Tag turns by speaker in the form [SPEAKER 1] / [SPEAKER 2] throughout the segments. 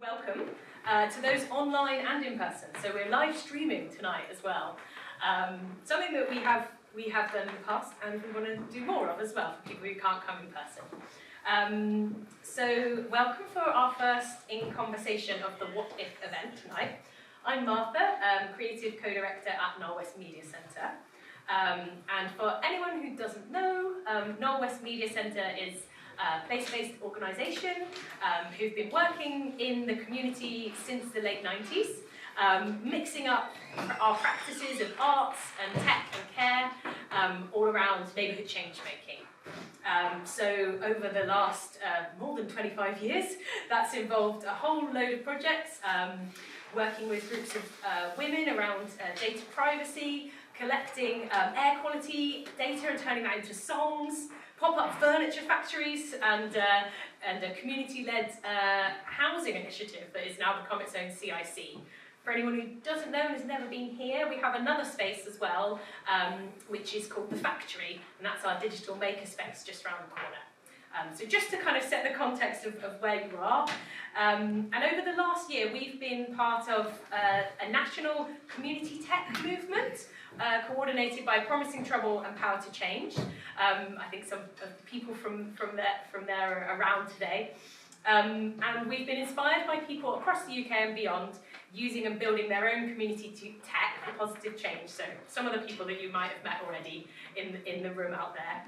[SPEAKER 1] welcome to those online and in person. So we're live streaming tonight as well. Something that we have done in the past and we want to do more of as well for people who can't come in person. So welcome for our first In Conversation of the What If event tonight. I'm Martha, Creative Co-Director at Norwest Media Centre. And for anyone who doesn't know, Norwest Media Centre is a place-based organisation who've been working in the community since the late 90s, mixing up our practices of arts and tech and care all around neighbourhood change making. So over the last more than 25 years, that's involved a whole load of projects, working with groups of women around data privacy, collecting air quality data and turning that into songs, pop-up furniture factories, and a community-led housing initiative that has now become its own CIC. For anyone who doesn't know and has never been here, we have another space as well, which is called The Factory, and that's our digital makerspace just around the corner. So just to kind of set the context of where you are, and over the last year we've been part of a national community tech movement coordinated by Promising Trouble and Power to Change. I think some of the people from there are around today. And we've been inspired by people across the UK and beyond using and building their own community tech for positive change. So some of the people that you might have met already in the room out there.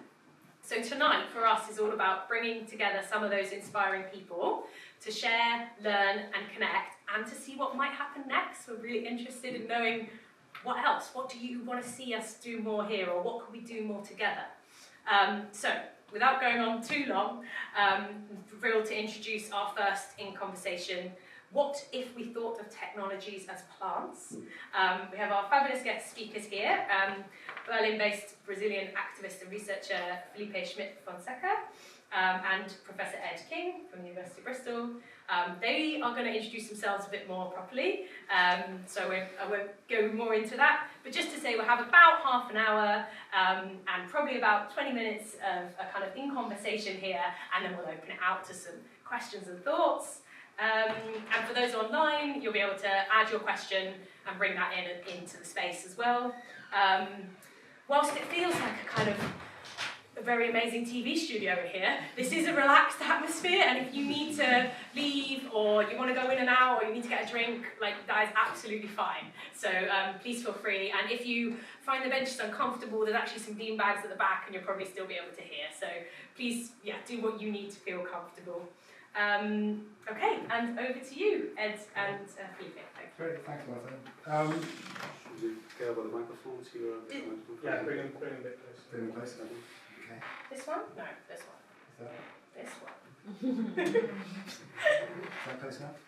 [SPEAKER 1] So tonight for us is all about bringing together some of those inspiring people to share, learn and connect and to see what might happen next. We're really interested in knowing what else, what do you want to see us do more here, or what can we do more together? So without going on too long, I'm thrilled to introduce our first In Conversation. What if we thought of technologies as plants? We have our fabulous guest speakers here, Berlin-based Brazilian activist and researcher Felipe Schmidt Fonseca, and Professor Ed King from the University of Bristol. They are going to introduce themselves a bit more properly, so I won't go more into that, but just to say we'll have about half an hour and probably about 20 minutes of a kind of in conversation here, and then we'll open it out to some questions and thoughts. And for those online, you'll be able to add your question and bring that into the space as well. Whilst it feels like a kind of a very amazing TV studio here, this is a relaxed atmosphere, and if you need to leave or you want to go in and out or you need to get a drink, like that is absolutely fine. So please feel free, and if you find the benches uncomfortable, there's actually some bean bags at the back and you'll probably still be able to hear. So please, do what you need to feel comfortable. Okay, and over to you, Ed and Felipe.
[SPEAKER 2] Great, thanks, Martha.
[SPEAKER 3] Should we go by the microphone to your microphone?
[SPEAKER 2] Yeah, bring them a bit closer. Bring them closer. Okay.
[SPEAKER 1] This one? No, this one.
[SPEAKER 2] Is that?
[SPEAKER 1] This one.
[SPEAKER 2] Is that close enough?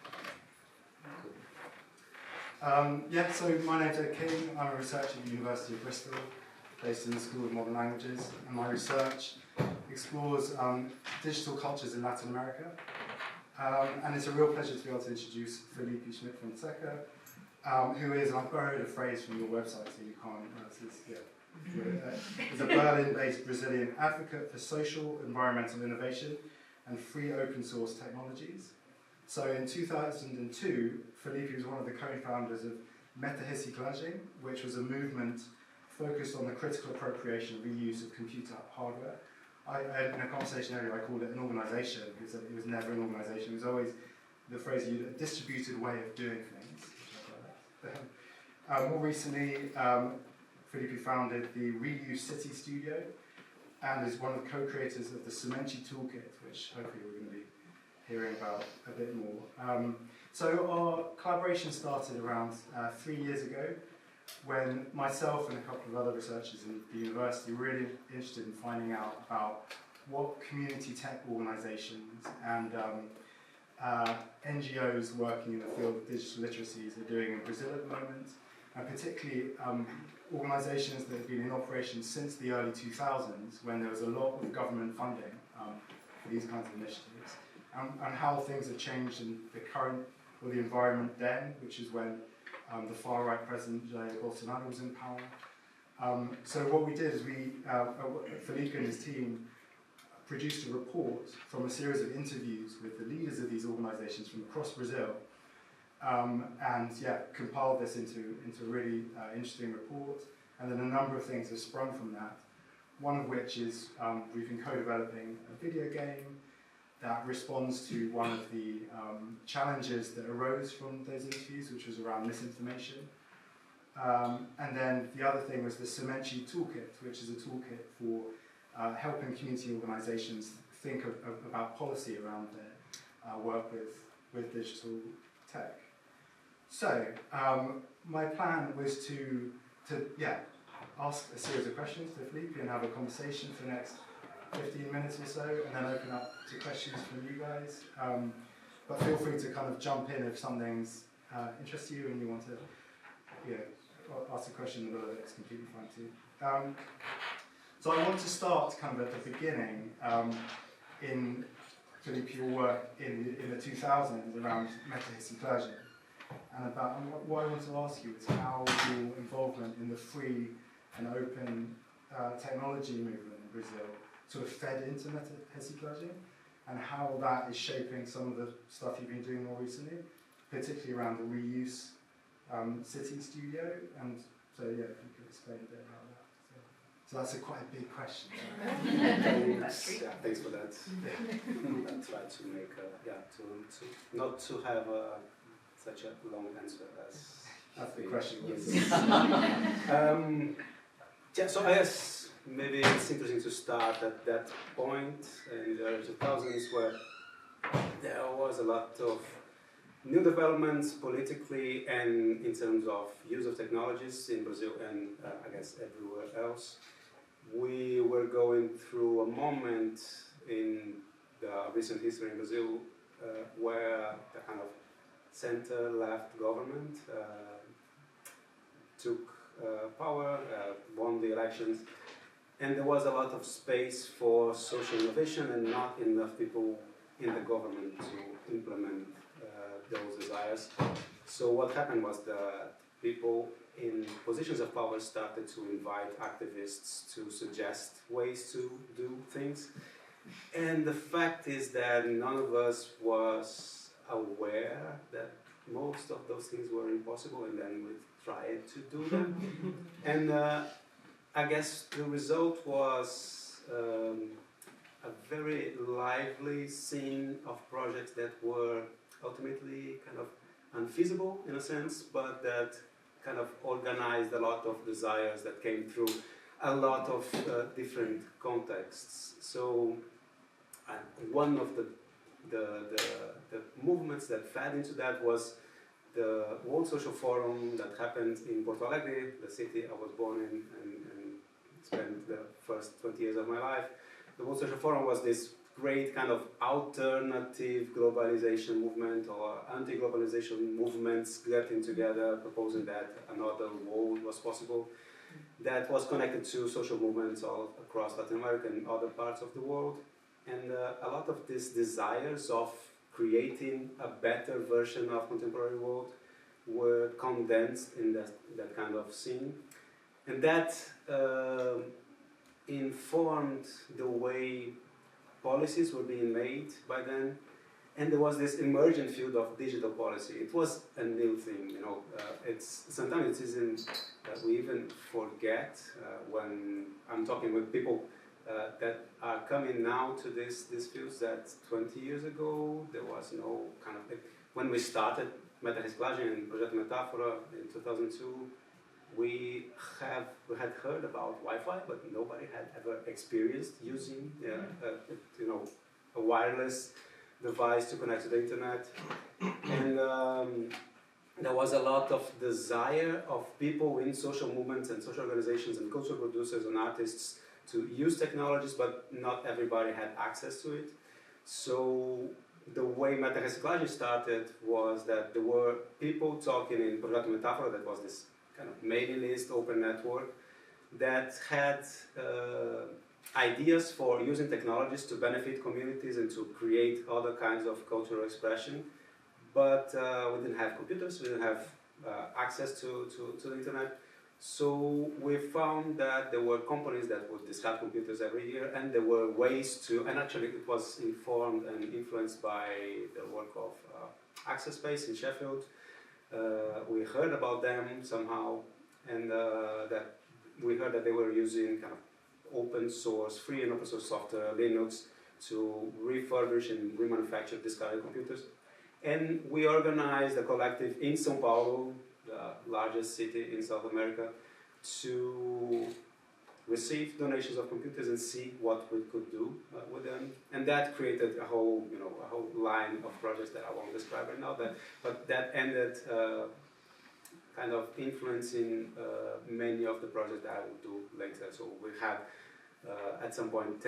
[SPEAKER 2] So my name's Ed King. I'm a researcher at the University of Bristol, based in the School of Modern Languages, and my research explores digital cultures in Latin America. And it's a real pleasure to be able to introduce Felipe Schmidt Fonseca, who is, and I've borrowed a phrase from your website so you can't, is a Berlin-based Brazilian advocate for social, environmental innovation and free open source technologies. So in 2002, Felipe was one of the co-founders of Meta-Reciclagem, which was a movement focused on the critical appropriation and reuse of computer hardware. In a conversation earlier, I called it an organisation, because it was never an organisation. It was always the phrase you a distributed way of doing things. More recently, Felipe founded the Reuse City Studio and is one of the co-creators of the Cementi Toolkit, which hopefully we're going to be hearing about a bit more. So our collaboration started around 3 years ago, when myself and a couple of other researchers in the university were really interested in finding out about what community tech organisations and NGOs working in the field of digital literacies are doing in Brazil at the moment, and particularly organisations that have been in operation since the early 2000s, when there was a lot of government funding for these kinds of initiatives, and how things have changed in the current, or the environment then, which is when the far-right President Jair Bolsonaro was in power. So what we did is Felipe and his team produced a report from a series of interviews with the leaders of these organisations from across Brazil, and compiled this into a really interesting report. And then a number of things have sprung from that. One of which is we've been co-developing a video game that responds to one of the challenges that arose from those interviews, which was around misinformation. And then the other thing was the Semente Toolkit, which is a toolkit for helping community organisations think about policy around their work with digital tech. So my plan was to ask a series of questions to Felipe and have a conversation for the next 15 minutes or so, and then open up to questions from you guys. But feel free to kind of jump in if something's interests you and you want to ask a question in the middle of it. It's completely fine too. So I want to start kind of at the beginning in Felipe, your work in the 2000s around metarecyclagem. And about what I want to ask you is how your involvement in the free and open technology movement in Brazil sort of fed into metarecyclagem, and how that is shaping some of the stuff you've been doing more recently, particularly around the reuse city studio. And so if you could explain a bit about that. So that's quite a big question.
[SPEAKER 3] Thanks for that. I'll try to make to not to have such a long answer as
[SPEAKER 2] that's the question.
[SPEAKER 3] Yes. So I guess maybe it's interesting to start at that point in the early 2000s, where there was a lot of new developments politically and in terms of use of technologies in Brazil and I guess everywhere else. We were going through a moment in the recent history in Brazil where the kind of center-left government took power, won the elections, and there was a lot of space for social innovation and not enough people in the government to implement those desires. So what happened was that people in positions of power started to invite activists to suggest ways to do things. And the fact is that none of us was aware that most of those things were impossible, and then we tried to do them. And I guess the result was a very lively scene of projects that were ultimately kind of unfeasible in a sense, but that kind of organized a lot of desires that came through a lot of different contexts. So one of the movements that fed into that was the World Social Forum that happened in Porto Alegre, the city I was born in and spent the first 20 years of my life. The World Social Forum was this great kind of alternative globalization movement, or anti-globalization movements getting together, proposing that another world was possible, that was connected to social movements all across Latin America and other parts of the world. And a lot of these desires of creating a better version of contemporary world were condensed in that kind of scene. And that informed the way policies were being made by then. And there was this emergent field of digital policy. It was a new thing, sometimes it isn't that we even forget when I'm talking with people that are coming now to these fields, that 20 years ago there was no kind of... When we started metarecyclagem in Projeto Metáfora in 2002, we had heard about Wi-Fi, but nobody had ever experienced using a wireless device to connect to the internet. And there was a lot of desire of people in social movements and social organizations and cultural producers and artists to use technologies, but not everybody had access to it. So the way metarecyclagem started was that there were people talking in Projeto Metáfora, that was this kind of mailing list, open network, that had ideas for using technologies to benefit communities and to create other kinds of cultural expression. But we didn't have computers, we didn't have access to the internet. So we found that there were companies that would discard computers every year, and there were ways to, and actually it was informed and influenced by the work of Access Space in Sheffield. We heard about them somehow, and that we heard that they were using kind of open source, free and open source software, Linux, to refurbish and remanufacture discarded computers. And we organized a collective in São Paulo, the largest city in South America, to receive donations of computers and see what we could do with them. And that created a whole line of projects that I won't describe right now. But that ended kind of influencing many of the projects that I will do later. So we had at some point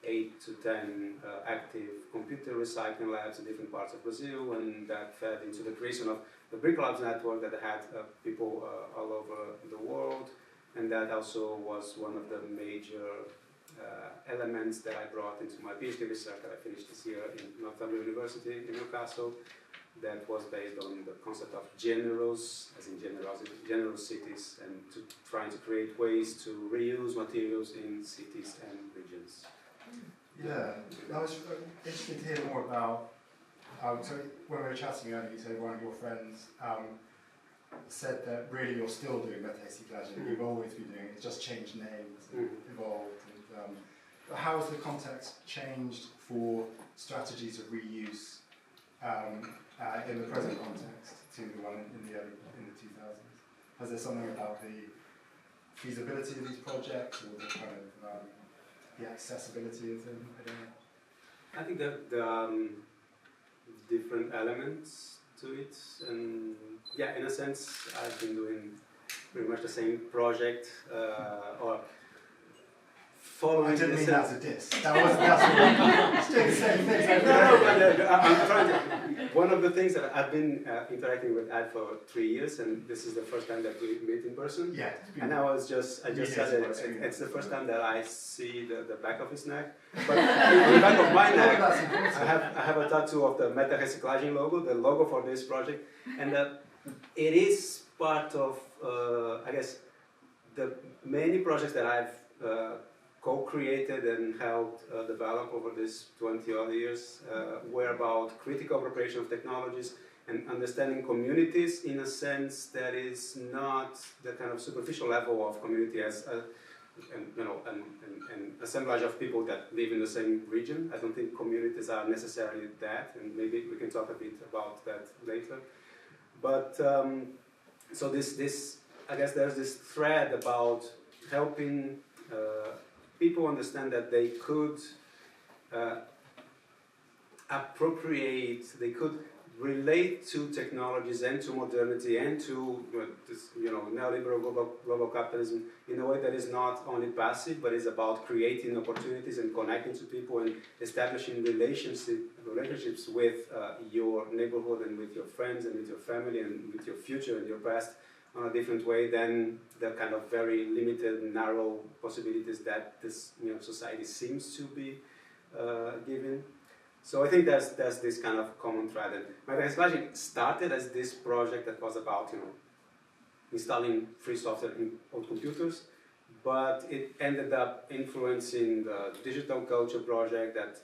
[SPEAKER 3] 8 to 10 active computer recycling labs in different parts of Brazil, and that fed into the creation of the Brick Labs network that had people all over the world, and that also was one of the major elements that I brought into my PhD research that I finished this year in Northumbria University in Newcastle, that was based on the concept of generous, as in generous cities, and trying to create ways to reuse materials in cities and regions.
[SPEAKER 2] Yeah, I was interested to hear more about, so when we were chatting earlier, you said one of your friends said that really you're still doing metarecyclaging, you've always been doing it, it's just changed names and evolved. And, how has the context changed for strategies of reuse in the present context to the one in the 2000s? Has there something about the feasibility of these projects or the kind of the accessibility of them? I don't know.
[SPEAKER 3] I think that there are different elements to it, and yeah, in a sense, I've been doing pretty much the same project or following.
[SPEAKER 2] I didn't mean that as a diss. That wasn't. That's doing the same thing.
[SPEAKER 3] No, I'm trying to. One of the things that I've been interacting with Ad for 3 years, and this is the first time that we meet in person.
[SPEAKER 2] Yeah.
[SPEAKER 3] And I just said that it's the first time that I see the back of his neck. But in the back of my neck, I have a tattoo of the metarecyclaging logo, the logo for this project, and it is part of, I guess, the many projects that I've co-created and helped develop over these 20 odd years were about critical appropriation of technologies and understanding communities in a sense that is not the kind of superficial level of community as an assemblage of people that live in the same region. I don't think communities are necessarily that, and maybe we can talk a bit about that later. But so this I guess there's this thread about helping people understand that they could appropriate, they could relate to technologies and to modernity and to this, neoliberal global capitalism in a way that is not only passive, but is about creating opportunities and connecting to people and establishing relationships with your neighborhood and with your friends and with your family and with your future and your past on a different way than the kind of very limited, narrow possibilities that this society seems to be giving. So I think there's this kind of common thread. And metarecyclaging started as this project that was about installing free software in old computers, but it ended up influencing the digital culture project that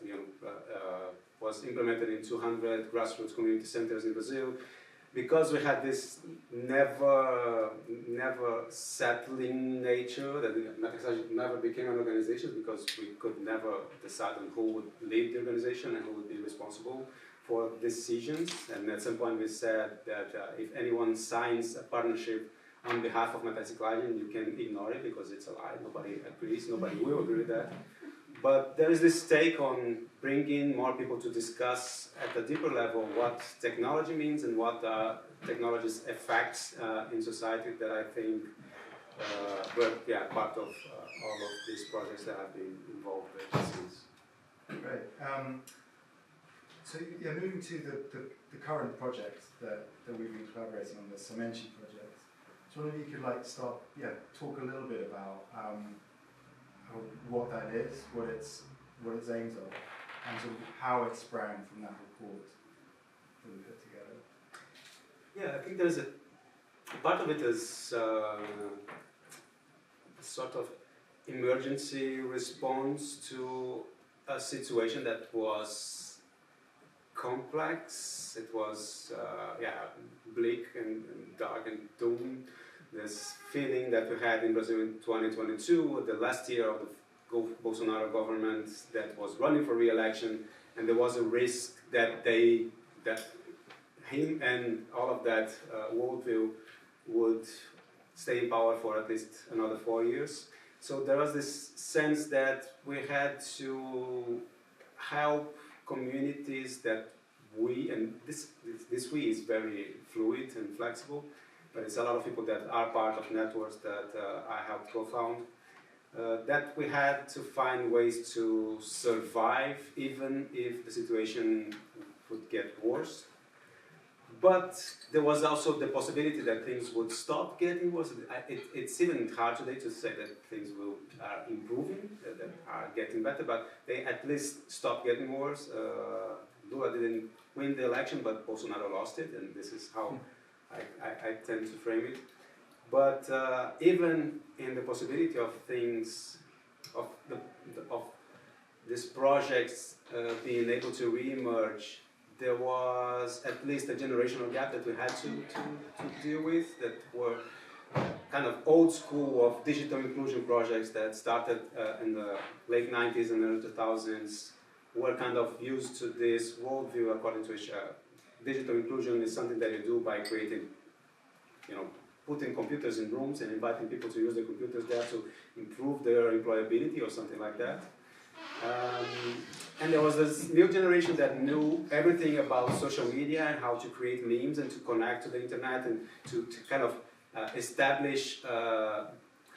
[SPEAKER 3] was implemented in 200 grassroots community centers in Brazil. Because we had this never settling nature, that metarecyclaging never became an organization because we could never decide on who would lead the organization and who would be responsible for decisions. And at some point we said that if anyone signs a partnership on behalf of metarecyclaging, you can ignore it because it's a lie. Nobody agrees, nobody will agree with that. But there is this take on bringing more people to discuss at a deeper level what technology means and what technology's effects in society that I think were part of all of these projects that I've been involved with since.
[SPEAKER 2] Great. So moving to the current project that we've been collaborating on, the Semente project. So wonder if you could talk a little bit about what that is, what its aims are, and sort of how it sprang from that report that we put together.
[SPEAKER 3] Yeah, I think there's part of it is a sort of emergency response to a situation that was complex. It was bleak and dark and doom. This feeling that we had in Brazil in 2022, the last year of the Bolsonaro government that was running for re-election, and there was a risk that him and all of that worldview would stay in power for at least another 4 years. So there was this sense that we had to help communities that and this we is very fluid and flexible, but it's a lot of people that are part of networks that I helped co-found, that we had to find ways to survive even if the situation would get worse. But there was also the possibility that things would stop getting worse. It's even hard today to say that things are improving, that are getting better, but they at least stopped getting worse. Lula didn't win the election, but Bolsonaro lost it, and this is how I tend to frame it. But even in the possibility of things, of these projects being able to re-emerge, there was at least a generational gap that we had to deal with, that were kind of old school of digital inclusion projects that started in the late 90s and early 2000s, were kind of used to this worldview according to which digital inclusion is something that you do by creating, putting computers in rooms and inviting people to use the computers there to improve their employability or something like that. And there was this new generation that knew everything about social media and how to create memes and to connect to the internet and to kind of establish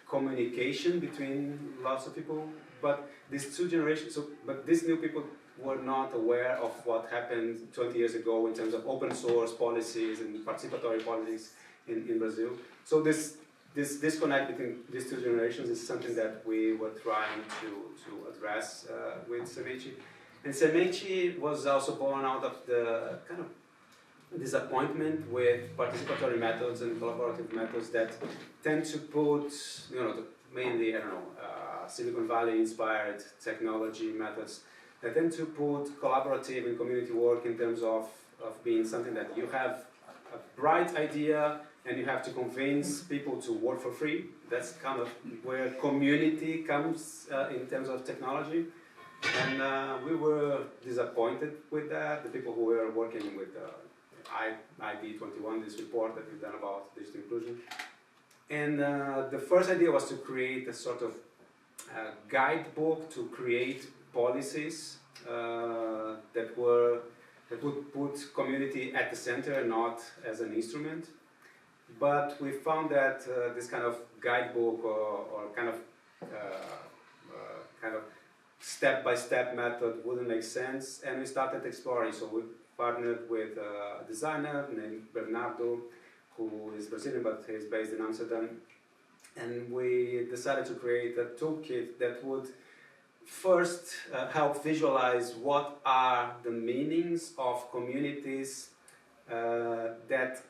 [SPEAKER 3] communication between lots of people. But these two generations, but these new people were not aware of what happened 20 years ago in terms of open source policies and participatory politics in Brazil. So this disconnect between these two generations is something that we were trying to address with Semente. And Semente was also born out of the kind of disappointment with participatory methods and collaborative methods that tend to put, mainly, Silicon Valley inspired technology methods that tend to put collaborative and community work in terms of being something that you have a bright idea and you have to convince people to work for free. That's kind of where community comes in terms of technology. And we were disappointed with that. The people who were working with ID21, this report that we've done about digital inclusion. And the first idea was to create a sort of guidebook to create policies that would put community at the center, not as an instrument. But we found that this kind of guidebook or kind of step-by-step method wouldn't make sense, and we started exploring. So we partnered with a designer named Bernardo, who is Brazilian but he's based in Amsterdam, and we decided to create a toolkit that would first help visualize what are the meanings of communities that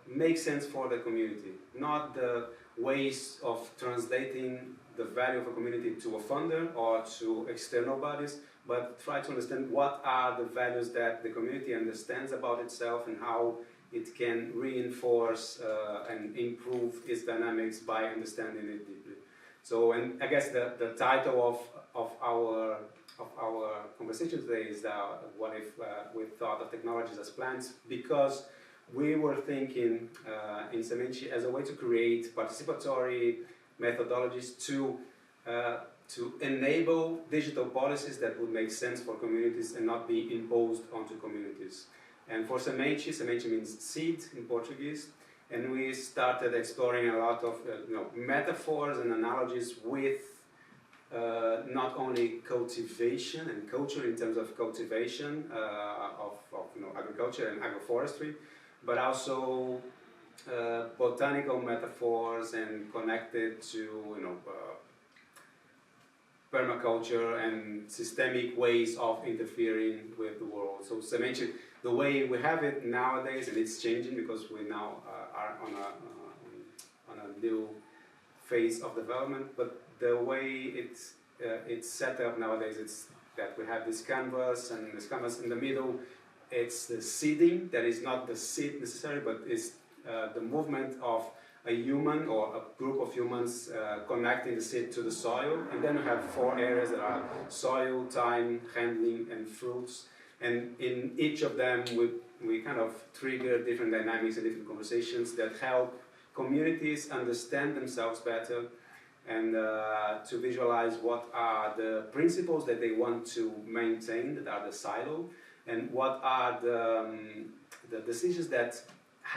[SPEAKER 3] make sense for the community, not the ways of translating the value of a community to a funder or to external bodies, but try to understand what are the values that the community understands about itself and how it can reinforce and improve its dynamics by understanding it deeply. So, and I guess the title of our conversation today is what if we thought of technologies as plants, because we were thinking in Semente as a way to create participatory methodologies to enable digital policies that would make sense for communities and not be imposed onto communities. And for Semente, Semente means seed in Portuguese, and we started exploring a lot of metaphors and analogies with not only cultivation and culture in terms of cultivation of agriculture and agroforestry, but also botanical metaphors and connected to permaculture and systemic ways of interfering with the world. So Semente, the way we have it nowadays, and it's changing because we now are on a new phase of development. But the way it's set up nowadays, it's that we have this canvas, and this canvas in the middle, it's the seeding. That is not the seed necessarily, but it's the movement of a human or a group of humans connecting the seed to the soil. And then we have 4 areas that are soil, time, handling, and fruits. And in each of them, we kind of trigger different dynamics and different conversations that help communities understand themselves better and to visualize what are the principles that they want to maintain, that are the silo, and what are the decisions that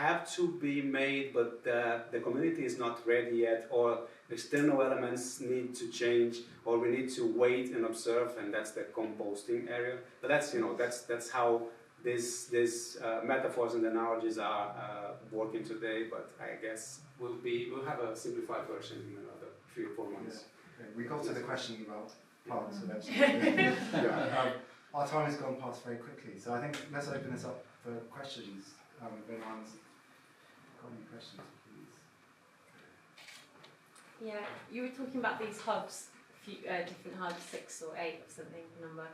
[SPEAKER 3] have to be made, but the community is not ready yet, or external elements need to change, or we need to wait and observe, and that's the composting area. But that's, you know, that's how these metaphors and analogies are working today. But I guess we'll have a simplified version in another 3 or 4 months.
[SPEAKER 2] Yeah. Okay. We got to the question about plants eventually. Yeah. Our time has gone past very quickly, so I think let's open this up for questions. If anyone's got any questions, please.
[SPEAKER 4] Yeah, you were talking about these hubs, different hubs, 6 or 8 or something number.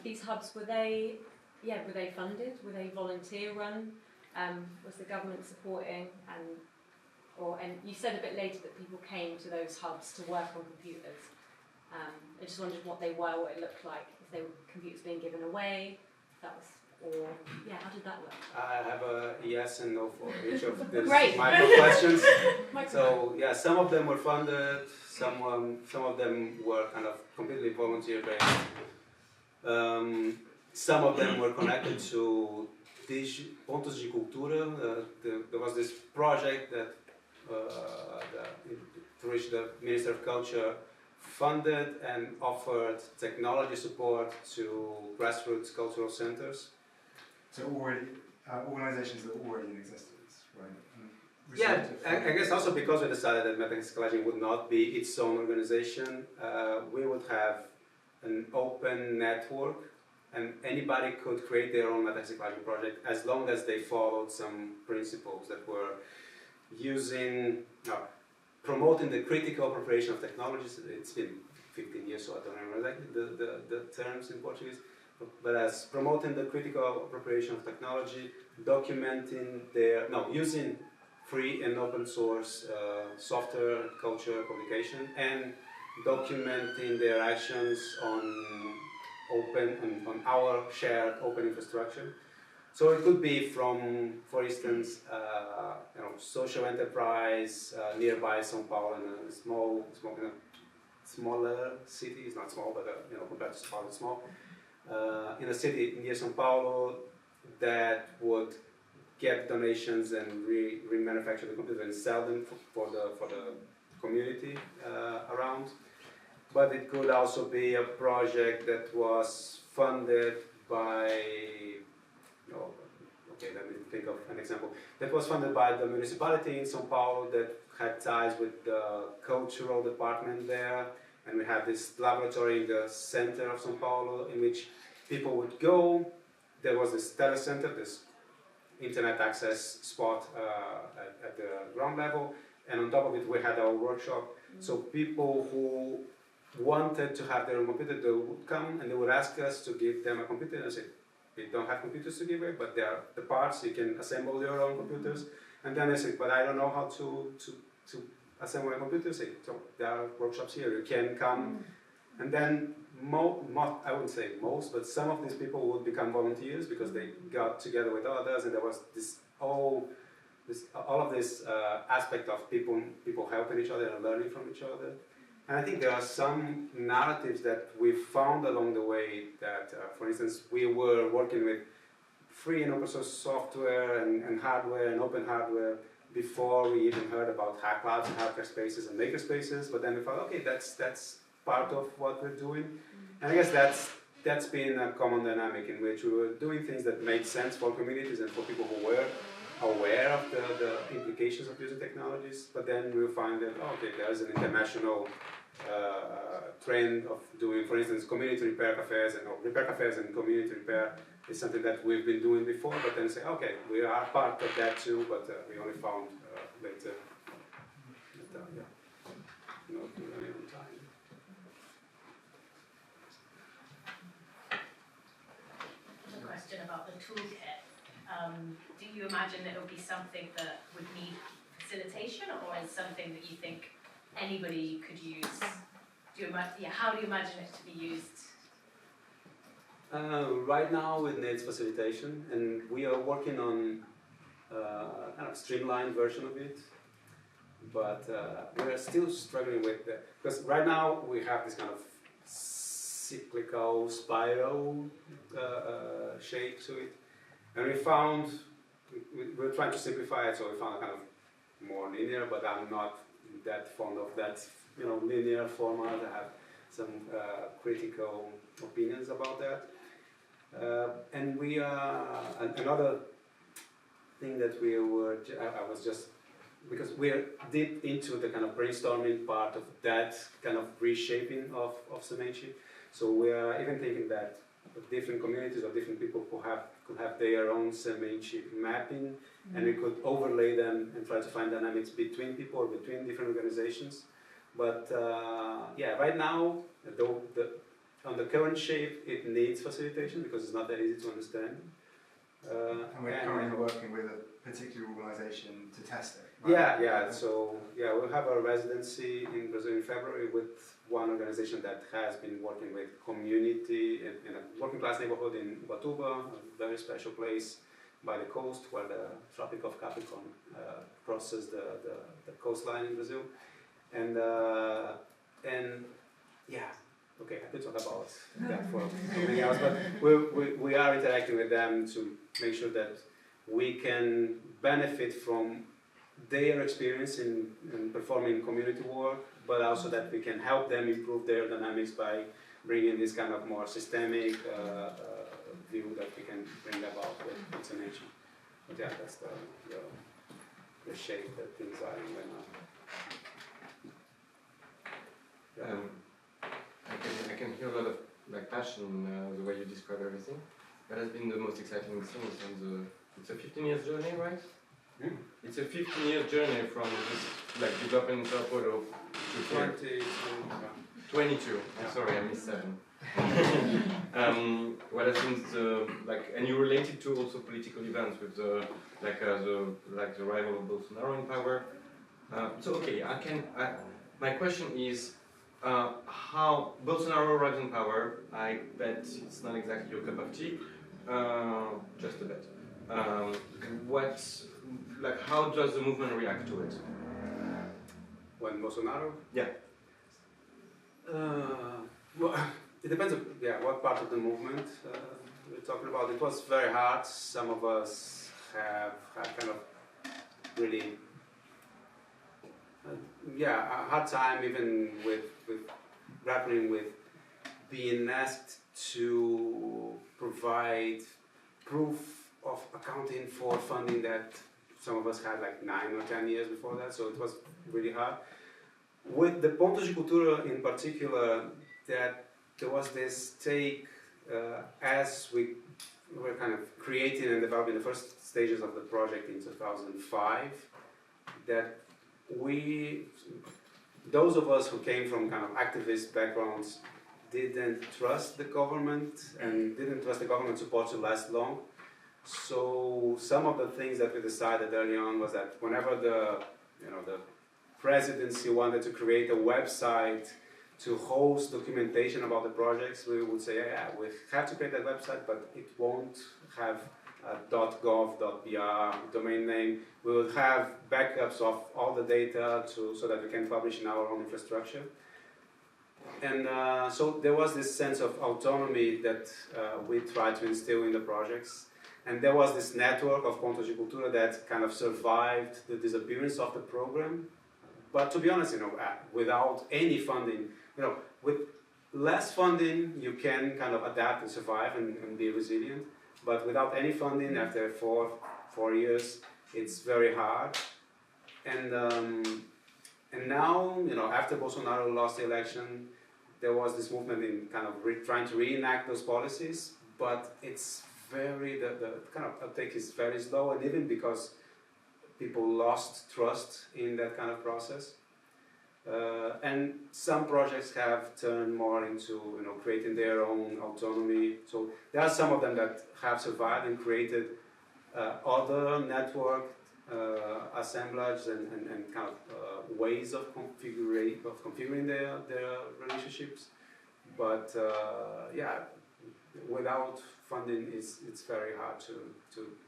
[SPEAKER 4] These hubs, were they funded? Were they volunteer run? Was the government supporting? And you said a bit later that people came to those hubs to work on computers. I just wondered what they were, what it looked like, if they were computers being given away, how did that work?
[SPEAKER 3] I have a yes and no for each of these
[SPEAKER 4] Great.
[SPEAKER 3] micro questions. So yeah, some of them were funded, some of them were kind of completely volunteer based. Some of them were connected to Pontos de Cultura. There was this project that to which the Minister of Culture funded and offered technology support to grassroots cultural centers.
[SPEAKER 2] So already, organizations that are already in existence, right?
[SPEAKER 3] Yeah, I guess also because we decided that Metarecyclagem would not be its own organization, we would have an open network, and anybody could create their own Metarecyclagem project as long as they followed some principles that were promoting the critical appropriation of technologies. It's been 15 years, so I don't remember exactly the terms in Portuguese. But as promoting the critical appropriation of technology, using free and open source software, culture, publication, and documenting their actions on our shared open infrastructure. So it could be from, for instance, social enterprise nearby São Paulo, in a smaller city. It's not small, but compared to São Paulo, it's small. In a city near São Paulo that would get donations and remanufacture the computer and sell them for the community around. But it could also be a project that was funded by, let me think of an example. That was funded by the municipality in São Paulo that had ties with the cultural department there. And we have this laboratory in the center of São Paulo in which people would go. There was this telecenter, this internet access spot at the ground level. And on top of it, we had our workshop. So people who wanted to have their own computer, they would come and they would ask us to give them a computer. And I said, we don't have computers to give away, but there are the parts, you can assemble your own computers. And then they said, but I don't know how to assemble a computer. So there are workshops here, you can come. And then, I wouldn't say most, but some of these people would become volunteers because they got together with others, and there was all of this aspect of people helping each other and learning from each other. And I think there are some narratives that we found along the way that, for instance, we were working with free and open source software and hardware and open hardware before we even heard about hack labs and hacker spaces and maker spaces. But then we thought, okay, that's part of what we're doing. And I guess that's been a common dynamic in which we were doing things that made sense for communities and for people who were aware of the implications of using technologies. But then we'll find that, there's an international trend of doing, for instance, community repair cafes, and repair cafes and community repair is something that we've been doing before, but then say, okay, we are part of that too, but we only found later that, not doing any on time.
[SPEAKER 1] A question about the toolkit. Do you imagine that it will be something that would need facilitation, or is something that you think anybody could use? How do you imagine it to be used?
[SPEAKER 3] Right now it needs facilitation, and we are working on kind of streamlined version of it, but we are still struggling with that, because right now we have this kind of cyclical spiral shape to it, and we found, we're trying to simplify it, so we found a kind of more linear, but I'm not that fond of that, linear format. I have some critical opinions about that. And we another thing that we were, I was just, because we're deep into the kind of brainstorming part of that kind of reshaping of Semente. So we are even thinking that different communities or different people could have their own Semente mapping, and we could overlay them and try to find dynamics between people or between different organizations. But right now, on the current shape, it needs facilitation because it's not that easy to understand.
[SPEAKER 2] And we're currently working with a particular organisation to test it. Right?
[SPEAKER 3] Yeah. So we'll have a residency in Brazil in February with one organization that has been working with community in a working class neighborhood in Ubatuba, a very special place by the coast where the Tropic of Capricorn crosses the coastline in Brazil. And okay, I could talk about that for many hours, but we are interacting with them to make sure that we can benefit from their experience in performing community work, but also that we can help them improve their dynamics by bringing this kind of more systemic view that we can bring about with Semente. But yeah, that's the shape that things are in right now.
[SPEAKER 5] I can hear a lot of passion in the way you describe everything. That has been the most exciting thing. It's a 15 years journey, right?
[SPEAKER 3] Mm.
[SPEAKER 5] It's a 15 year journey from this development in Sao Paulo to 22.
[SPEAKER 3] Yeah.
[SPEAKER 5] Sorry, I missed 7. What has been and you related to also political events with the arrival of Bolsonaro in power. My question is, how Bolsonaro arrives in power. I bet it's not exactly your cup of tea, just a bit. How does the movement react to it?
[SPEAKER 3] When Bolsonaro?
[SPEAKER 5] Yeah.
[SPEAKER 3] Well, it depends on what part of the movement we're talking about. It was very hard. Some of us have had kind of really a hard time even with grappling with being asked to provide proof of accounting for funding that some of us had 9 or 10 years before that, so it was really hard. With the Pontos de Cultura in particular, that there was this take as we were kind of creating and developing the first stages of the project in 2005, that those of us who came from kind of activist backgrounds didn't trust the government and didn't trust the government support to last long. So some of the things that we decided early on was that whenever the presidency wanted to create a website to host documentation about the projects, we would say, we have to create that website, but it won't have a .gov.br domain name. We will have backups of all the data so that we can publish in our own infrastructure. And so there was this sense of autonomy that we tried to instill in the projects. And there was this network of Pontos de Cultura that kind of survived the disappearance of the program. But to be honest, without any funding, with less funding, you can kind of adapt and survive and be resilient. But without any funding, after four years, it's very hard. And And now, after Bolsonaro lost the election, there was this movement in kind of trying to reenact those policies, but it's the kind of uptake is very slow, and even because people lost trust in that kind of process. And some projects have turned more into creating their own autonomy. So there are some of them that have survived and created other network assemblages and kind of ways of configuring their relationships. But without funding, it's very hard to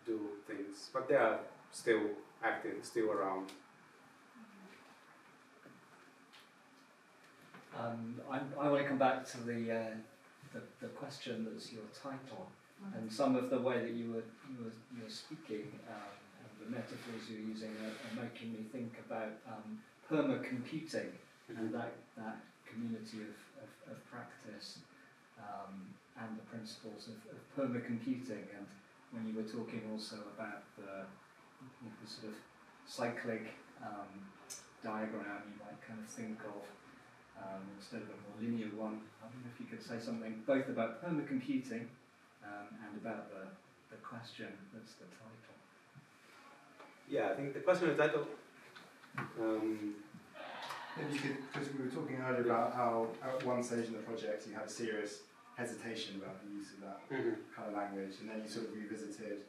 [SPEAKER 3] do things. But they are still active, still around.
[SPEAKER 6] I want to come back to the question that's your title, and some of the way that you were speaking and the metaphors you're using are making me think about perma-computing and that community of practice and the principles of perma-computing. And when you were talking also about the sort of cyclic diagram, you might kind of think of instead of a more linear one. I wonder if you could say something both about perma-computing and about the question that's the title.
[SPEAKER 3] Yeah, I think the question of the title.
[SPEAKER 2] Maybe you could, because we were talking earlier about how at one stage in the project you had a serious hesitation about the use of that kind of language, and then you sort of revisited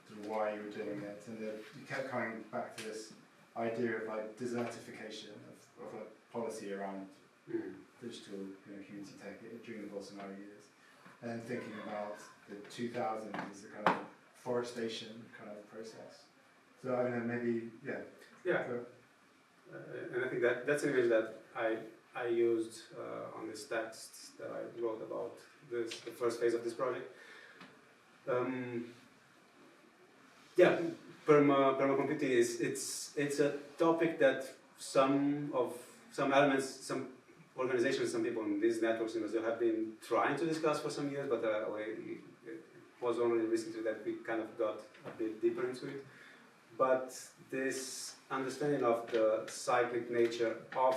[SPEAKER 2] sort of why you were doing it, and you kept coming back to this idea of like desertification of like policy around digital community tech during the Bolsonaro years, and thinking about the 2000s as a kind of forestation kind of process. So I mean, maybe
[SPEAKER 3] and I think that's an image that I used on this text that I wrote about the first phase of this project. Perma-computing it's a topic that some elements, some organizations, some people in these networks in Brazil have been trying to discuss for some years, but it was only recently that we kind of got a bit deeper into it. But this understanding of the cyclic nature of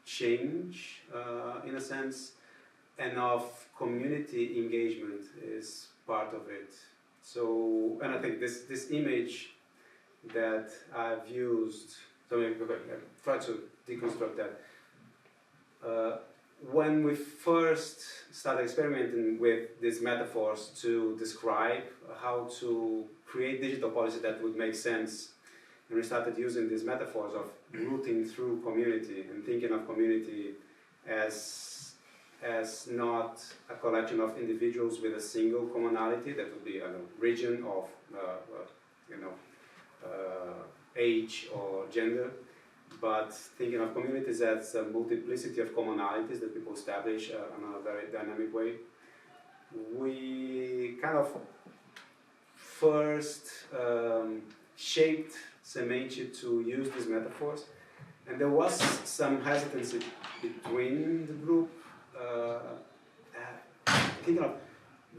[SPEAKER 3] change, in a sense, and of community engagement is part of it. So, and I think this image that I've used, so I try to deconstruct that. When we first started experimenting with these metaphors to describe how to create digital policy that would make sense, and we started using these metaphors of rooting through community and thinking of community as not a collection of individuals with a single commonality that would be a region of age or gender, but thinking of communities as a multiplicity of commonalities that people establish in a very dynamic way. We kind of first shaped Semente to use these metaphors, and there was some hesitancy between the group, thinking of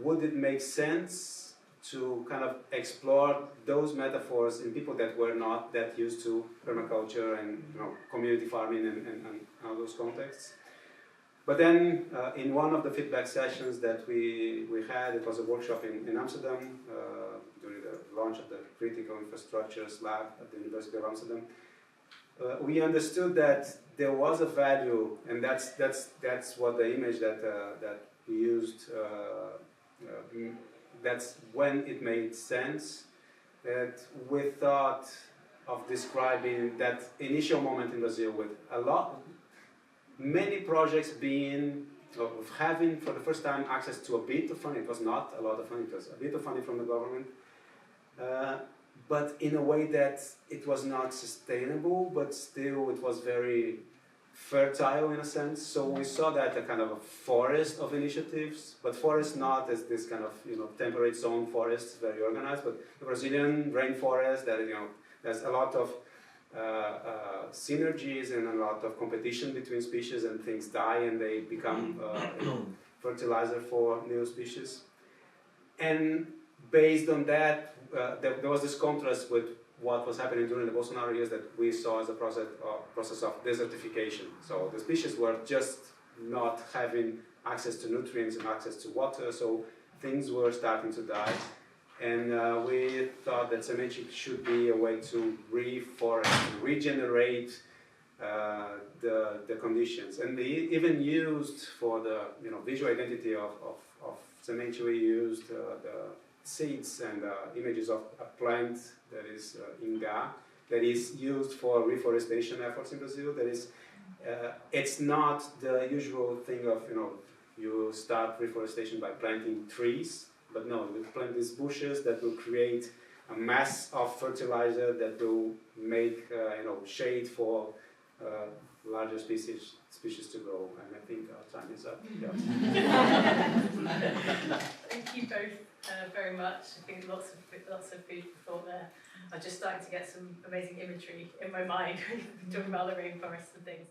[SPEAKER 3] would it make sense to kind of explore those metaphors in people that were not that used to permaculture and community farming and all those contexts. But then in one of the feedback sessions that we had, it was a workshop in Amsterdam during the launch of the Critical Infrastructures Lab at the University of Amsterdam. We understood that there was a value, and that's what the image that we used. That's when it made sense that we thought of describing that initial moment in Brazil with many projects having for the first time access to a bit of funding. It was not a lot of funding, it was a bit of funding from the government, but in a way that it was not sustainable, but still it was very fertile in a sense. So we saw that a kind of a forest of initiatives, but forest not as this kind of temperate zone forests, very organized, but the Brazilian rainforest that there's a lot of synergies and a lot of competition between species, and things die and they become fertilizer for new species. And based on that, there was this contrast with what was happening during the Bolsonaro years that we saw as a process of desertification. So the species were just not having access to nutrients and access to water, so things were starting to die. And we thought that cemetery should be a way to reforest, to regenerate the conditions. And they even used for the visual identity of cemetery, used the seeds and images of a plant that is ingá, that is used for reforestation efforts in Brazil. That is, it's not the usual thing of you start reforestation by planting trees, but no, you plant these bushes that will create a mass of fertilizer that will make shade for larger species to grow. And I think our time is up. Yeah.
[SPEAKER 1] Thank you both very much. I think lots of food for thought there. I'm just starting to get some amazing imagery in my mind talking about the rainforests and things.